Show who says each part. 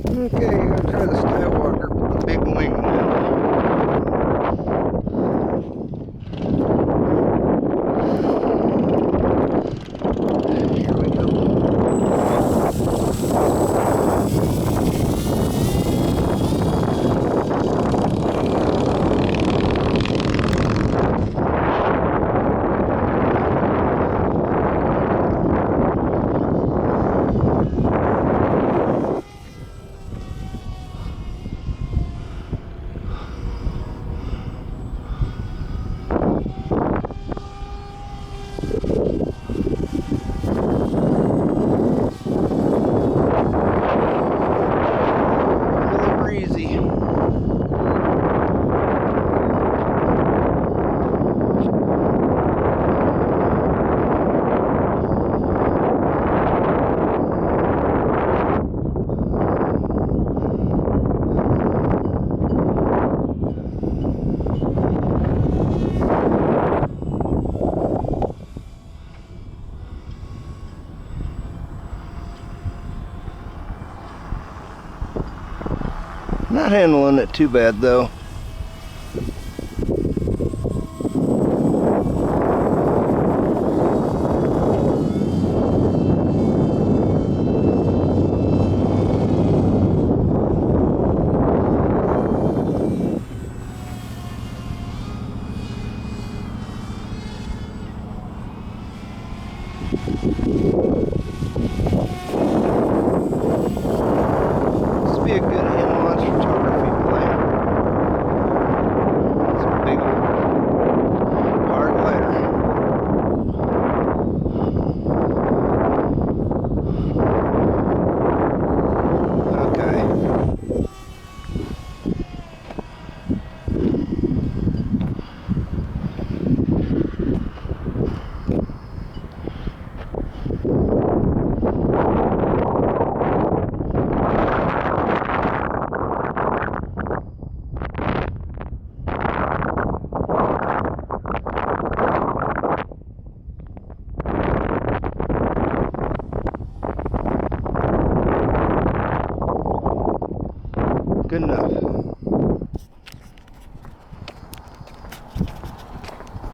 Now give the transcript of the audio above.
Speaker 1: Okay, I'm gonna try the Skywalker with the big wing now. Here we go. Breezy. Not handling it too bad though. This would be a good in-launch photography plan. It's a big old hard lighter. Okay. Good enough.